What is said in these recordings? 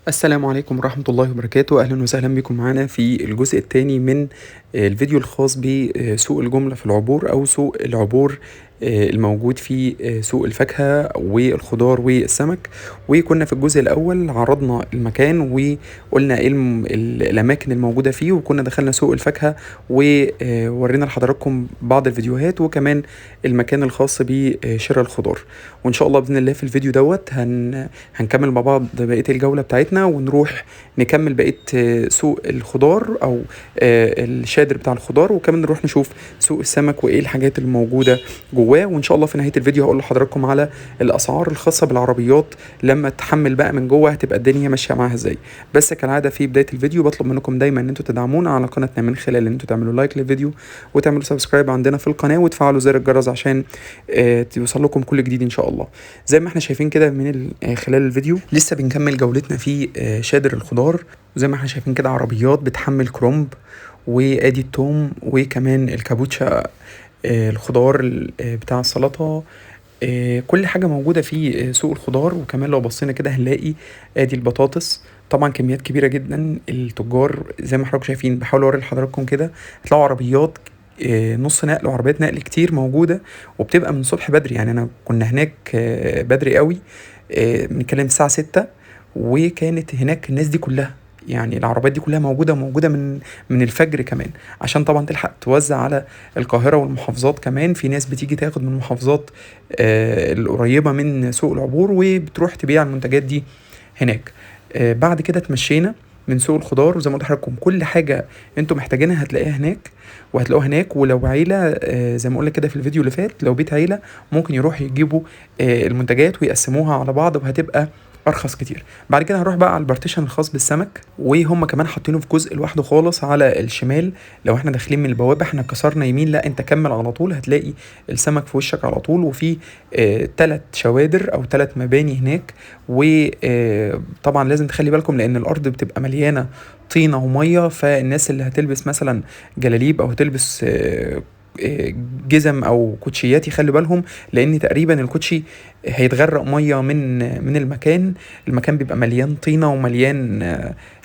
السلام عليكم ورحمة الله وبركاته. أهلا وسهلا بكم معنا في الجزء الثاني من الفيديو الخاص بسوق الجملة في العبور أو سوق العبور الموجود في سوق الفاكهة والخضار والسمك. وكنا في الجزء الأول عرضنا المكان وقلنا إيه الأماكن الموجودة فيه، وكنا دخلنا سوق الفاكهة وورينا لحضراتكم بعض الفيديوهات وكمان المكان الخاص بشراء الخضار. وإن شاء الله بإذن الله في الفيديو دوت هنكمل مع بعض بقية الجولة بتاعتنا ونروح نكمل بقية سوق الخضار أو الشادر بتاع الخضار، وكمان نروح نشوف سوق السمك وإيه الحاجات اللي موجودة جواه. وإن شاء الله في نهاية الفيديو هقول لحضراتكم على الأسعار الخاصة بالعربيات لما تحمل بقى من جوه هتبقى الدنيا ماشية معاها إزاي. بس كالعادة في بداية الفيديو بطلب منكم دايما إن انتوا تدعمونا على قناتنا من خلال إن انتوا تعملوا لايك للفيديو وتعملوا سبسكرايب عندنا في القناة وتفعلوا زر الجرس عشان توصل لكم كل جديد إن شاء الله. زي ما احنا شايفين كده من خلال الفيديو لسه بنكمل جولتنا في شادر الخضار، وزي ما احنا شايفين كده عربيات بتحمل كرومب وادي التوم وكمان الكابوتشا، الخضار بتاع السلطة، كل حاجة موجودة في سوق الخضار. وكمان لو بصينا كده هنلاقي ادي البطاطس، طبعا كميات كبيرة جدا. التجار زي ما حضراتكم شايفين بحاول اوري لحضراتكم كده هتلاقوا عربيات نص نقل وعربيات نقل كتير موجودة، وبتبقى من الصبح بدري. يعني انا كنا هناك بدري قوي، بنتكلم الساعة 6 وكانت هناك الناس دي كلها، يعني العربيات دي كلها موجودة من الفجر كمان، عشان طبعا تلحق توزع على القاهرة والمحافظات. كمان في ناس بتيجي تاخد من المحافظات القريبة من سوق العبور وبتروح تبيع المنتجات دي هناك. بعد كده اتمشينا من سوق الخضار، وزي ما قلت لحضراتكم كل حاجة انتوا محتاجينها هتلاقيها هناك وهتلاقوها هناك. ولو عيلة زي ما قلنا كده في الفيديو اللي فات، لو بيت عيلة ممكن يروح يجيبوا المنتجات ويقسموها على بعض وهتبقى ارخص كتير. بعد كده هنروح بقى على البارتيشن الخاص بالسمك، وهم كمان حاطينه في جزء لوحده خالص على الشمال. لو احنا داخلين من البوابه احنا كسرنا يمين، لا انت كمل على طول هتلاقي السمك في وشك على طول. وفي 3 شوادر او 3 مباني هناك. وطبعا لازم تخلي بالكم لان الارض بتبقى مليانه طينه وميه، فالناس اللي هتلبس مثلا جلاليب او هتلبس جزم او كوتشيات يخلي بالهم، لان تقريبا الكوتشي هيتغرق ميه من المكان بيبقى مليان طينه ومليان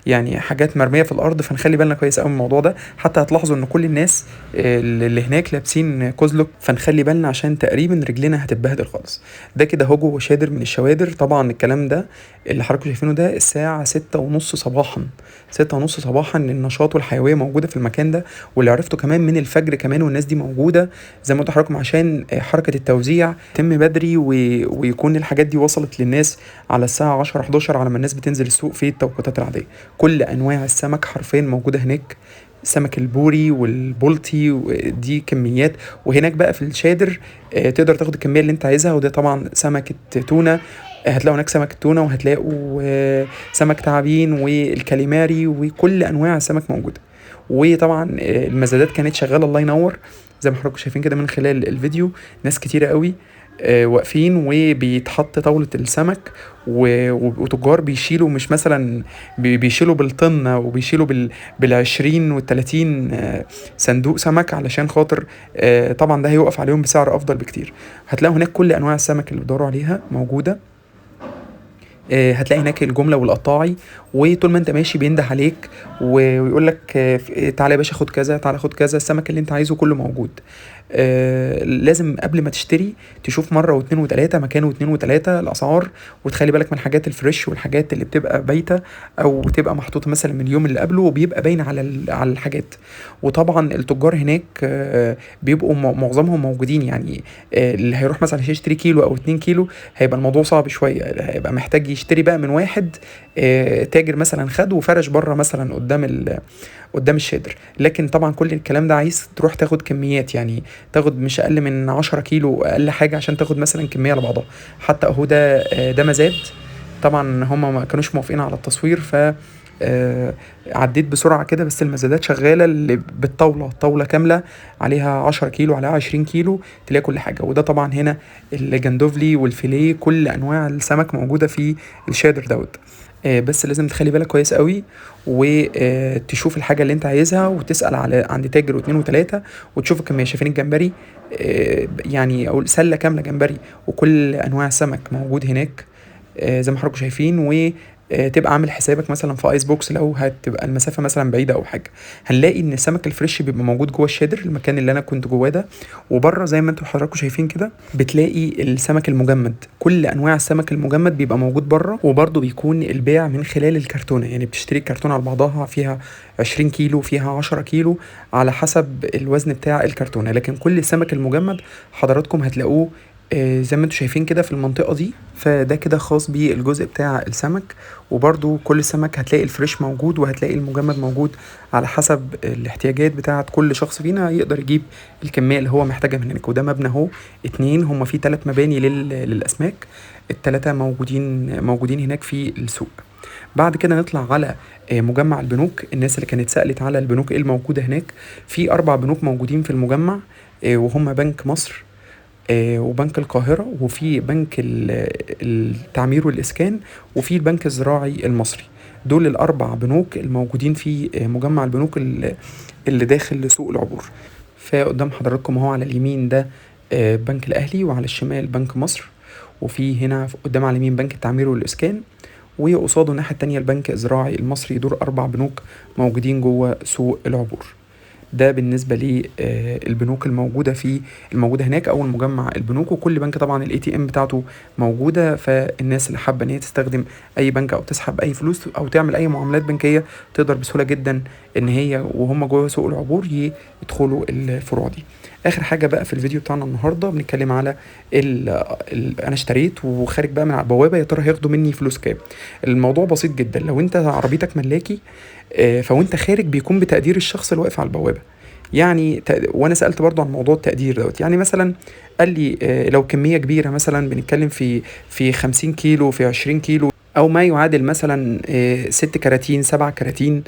يعني حاجات مرميه في الارض، فنخلي بالنا كويس قوي من الموضوع ده. حتى هتلاحظوا ان كل الناس اللي هناك لابسين كوزلوك، فنخلي بالنا عشان تقريبا رجلنا هتتبهدل خالص. ده كده هو جوه شادر من الشوادر. طبعا الكلام ده اللي حضراتكم شايفينه ده الساعه 6:30 صباحا، 6:30 صباحا. النشاط والحيويه موجوده في المكان ده، واللي عرفته كمان من الفجر كمان والناس دي موجوده زي ما قلت لحضراتكم عشان حركه التوزيع تتم بدري ويكون الحاجات دي وصلت للناس على الساعه 10 11 على ما الناس بتنزل السوق في التوقيتات العاديه. كل انواع السمك حرفيا موجوده هناك، السمك البوري والبولتي دي كميات. وهناك بقى في الشادر تقدر تاخد الكميه اللي انت عايزها. وده طبعا سمكه تونه، هتلاقوا هناك سمك التونه وهتلاقوا سمك تعابين والكاليماري وكل انواع السمك موجوده. وطبعا المزادات كانت شغاله الله ينور زي ما حضراتكم شايفين كده من خلال الفيديو. ناس كتيره قوي واقفين وبيتحط طاولة السمك وتجار بيشيلوا، مش مثلا بيشيلوا بالطن وبيشيلوا بالعشرين والتلاتين صندوق سمك علشان خاطر طبعا ده هيوقف عليهم بسعر افضل بكتير. هتلاقوا هناك كل انواع السمك اللي بتدوروا عليها موجودة. هتلاقي هناك الجمله والقطاعي، وطول ما انت ماشي بينده عليك ويقول لك تعالى يا باشا خد كذا، تعالى خد كذا، السمك اللي انت عايزه كله موجود. لازم قبل ما تشتري تشوف مره واثنين وثلاثه مكان واثنين وثلاثه الاسعار، وتخلي بالك من الحاجات الفريش والحاجات اللي بتبقى بايته او بتبقى محطوطه مثلا من اليوم اللي قبله وبيبقى باين على الحاجات. وطبعا التجار هناك بيبقوا معظمهم موجودين. يعني اللي هيروح مثلا يشتري كيلو او 2 كيلو هيبقى الموضوع صعب شويه، هيبقى محتاج يشتري بقى من واحد تاجر مثلا خد وفرش بره مثلا قدام الشادر. لكن طبعا كل الكلام ده عايز تروح تاخد كميات، يعني تاخد مش اقل من 10 كيلو اقل حاجه عشان تاخد مثلا كميه على بعضها. حتى اهو ده مزاد. طبعا هم ما كانوش موافقين على التصوير ف عديت بسرعة كده، بس المزادات شغالة اللي طاولة كاملة عليها 10 كيلو عليها 20 كيلو تلاقي كل حاجة. وده طبعا هنا الجندوفلي والفيليه كل أنواع السمك موجودة في الشادر دوت. بس لازم تخلي بالك كويس قوي وتشوف الحاجة اللي انت عايزها وتسأل عند تاجر واثنين وثلاثة وتشوف الكمية. شايفين الجمبري يعني أو سلة كاملة جمبري وكل أنواع السمك موجود هناك زي ما حضراتكم شايفين. تبقى عامل حسابك مثلا في ايس بوكس لو هتبقى المسافه مثلا بعيده او حاجه. هنلاقي ان السمك الفريش بيبقى موجود جوه الشادر، المكان اللي انا كنت جواه ده، وبره زي ما انتوا حضراتكم شايفين كده بتلاقي السمك المجمد. كل انواع السمك المجمد بيبقى موجود بره، وبرده بيكون البيع من خلال الكرتونه، يعني بتشتري الكرتونه على بعضها فيها 20 كيلو فيها 10 كيلو على حسب الوزن بتاع الكرتونه. لكن كل السمك المجمد حضراتكم هتلاقوه زي ما انتوا شايفين كده في المنطقة دي. فده كده خاص بالجزء بتاع السمك. وبرضو كل سمك هتلاقي الفريش موجود وهتلاقي المجمد موجود على حسب الاحتياجات بتاعة كل شخص فينا، يقدر يجيب الكمية اللي هو محتاجها من هناك. وده مبنى اهو اتنين، هما في 3 مباني للأسماك، التلاتة موجودين هناك في السوق. بعد كده نطلع على مجمع البنوك. الناس اللي كانت سألت على البنوك ايه الموجودة هناك، في 4 بنوك موجودين في المجمع، وهم بنك مصر وبنك القاهرة وفي بنك التعمير والإسكان وفي البنك الزراعي المصري. دول ال4 بنوك الموجودين في مجمع البنوك اللي داخل سوق العبور. فقدام حضراتكم اهو على اليمين ده بنك الأهلي، وعلى الشمال بنك مصر، وفي هنا قدام على اليمين بنك التعمير والإسكان، وقصاده الناحية التانية البنك الزراعي المصري. دول 4 بنوك موجودين جوه سوق العبور. ده بالنسبه للبنوك الموجوده هناك او المجمع البنوك. وكل بنك طبعا الاي تي ام بتاعته موجوده، فالناس اللي حابه ان هي تستخدم اي بنك او تسحب اي فلوس او تعمل اي معاملات بنكيه تقدر بسهوله جدا ان هي وهم جوه سوق العبور يدخلوا الفروع دي. اخر حاجه بقى في الفيديو بتاعنا النهارده بنتكلم على انا اشتريت وخارج بقى من على البوابه، يا ترى هياخدوا مني فلوس كام؟ الموضوع بسيط جدا. لو انت عربيتك ملاكي فوانت خارج بيكون بتقدير الشخص اللي واقف على البوابه. يعني وانا سالت برضو عن موضوع التقدير دوت. يعني مثلا قال لي لو كميه كبيره مثلا بنتكلم في 50 كيلو في 20 كيلو او ما يعادل مثلا 6 كراتين 7 كراتين،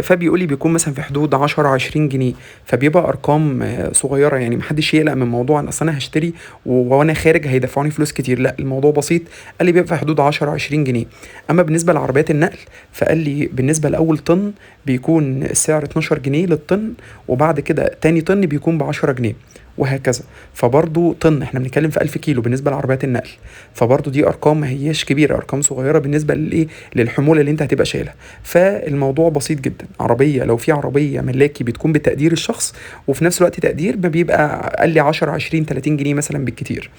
فبيقول لي بيكون مثلا في حدود 10-20 جنيه. فبيبقى ارقام صغيره، يعني محدش يقلق من موضوع ان اصل انا هشتري وانا خارج هيدفعوني فلوس كتير. لا، الموضوع بسيط. قال لي بيبقى في حدود 10-20 جنيه. اما بالنسبه لعربيات النقل فقال لي بالنسبه لاول طن بيكون السعر 12 جنيه للطن، وبعد كده تاني طن بيكون ب10 جنيه، وهكذا. فبرضو طن احنا بنتكلم في 1000 كيلو بالنسبه لعربيات النقل. فبرضو دي ارقام ما هياش كبيره، ارقام صغيره بالنسبه للحموله اللي انت هتبقى شايلها. فالموضوع بسيط جدا. عربيه لو في عربيه ملاكي بتكون بتقدير الشخص، وفي نفس الوقت تقدير ما بيبقى قال لي 10-20-30 جنيه مثلا بالكتير.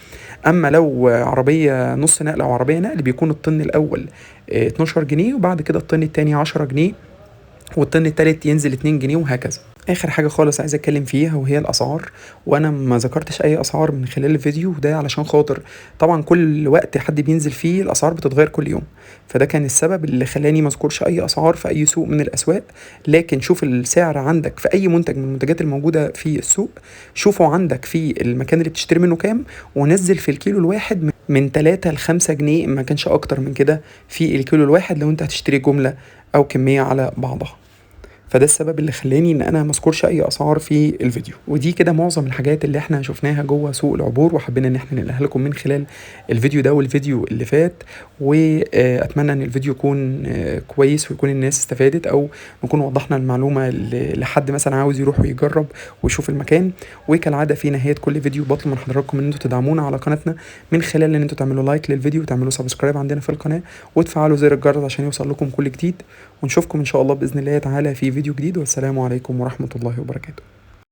اما لو عربيه نص نقل او عربيه نقل بيكون الطن الاول 12 جنيه، وبعد كده الطن التاني 10 جنيه، والطن التالت ينزل 2 جنيه، وهكذا. اخر حاجه خالص عايز اتكلم فيها وهي الاسعار. وانا ما ذكرتش اي اسعار من خلال الفيديو ده علشان خاطر طبعا كل وقت حد بينزل فيه الاسعار بتتغير كل يوم. فده كان السبب اللي خلاني ما اذكرش اي اسعار في اي سوق من الاسواق. لكن شوف السعر عندك في اي منتج من المنتجات الموجوده في السوق، شوفوا عندك في المكان اللي بتشتري منه كام، ونزل في الكيلو الواحد من 3-5 جنيه، ما كانش اكتر من كده في الكيلو الواحد لو انت هتشتري جمله او كميه على بعضها. فده السبب اللي خلاني ان انا مذكرش اي اسعار في الفيديو. ودي كده معظم الحاجات اللي احنا شفناها جوه سوق العبور، وحبينا ان احنا ننقلها لكم من خلال الفيديو ده والفيديو اللي فات. واتمنى ان الفيديو يكون كويس ويكون الناس استفادت، او نكون وضحنا المعلومه لحد مثلا عاوز يروح ويجرب ويشوف المكان. وكالعاده في نهايه كل فيديو بطلب من حضراتكم ان انتوا تدعمونا على قناتنا من خلال ان انتوا تعملوا لايك للفيديو وتعملوا سبسكرايب عندنا في القناه وتفعلوا زر الجرس عشان يوصل لكم كل جديد. ونشوفكم ان شاء الله باذن الله تعالى في فيديو جديد، والسلام عليكم ورحمه الله وبركاته.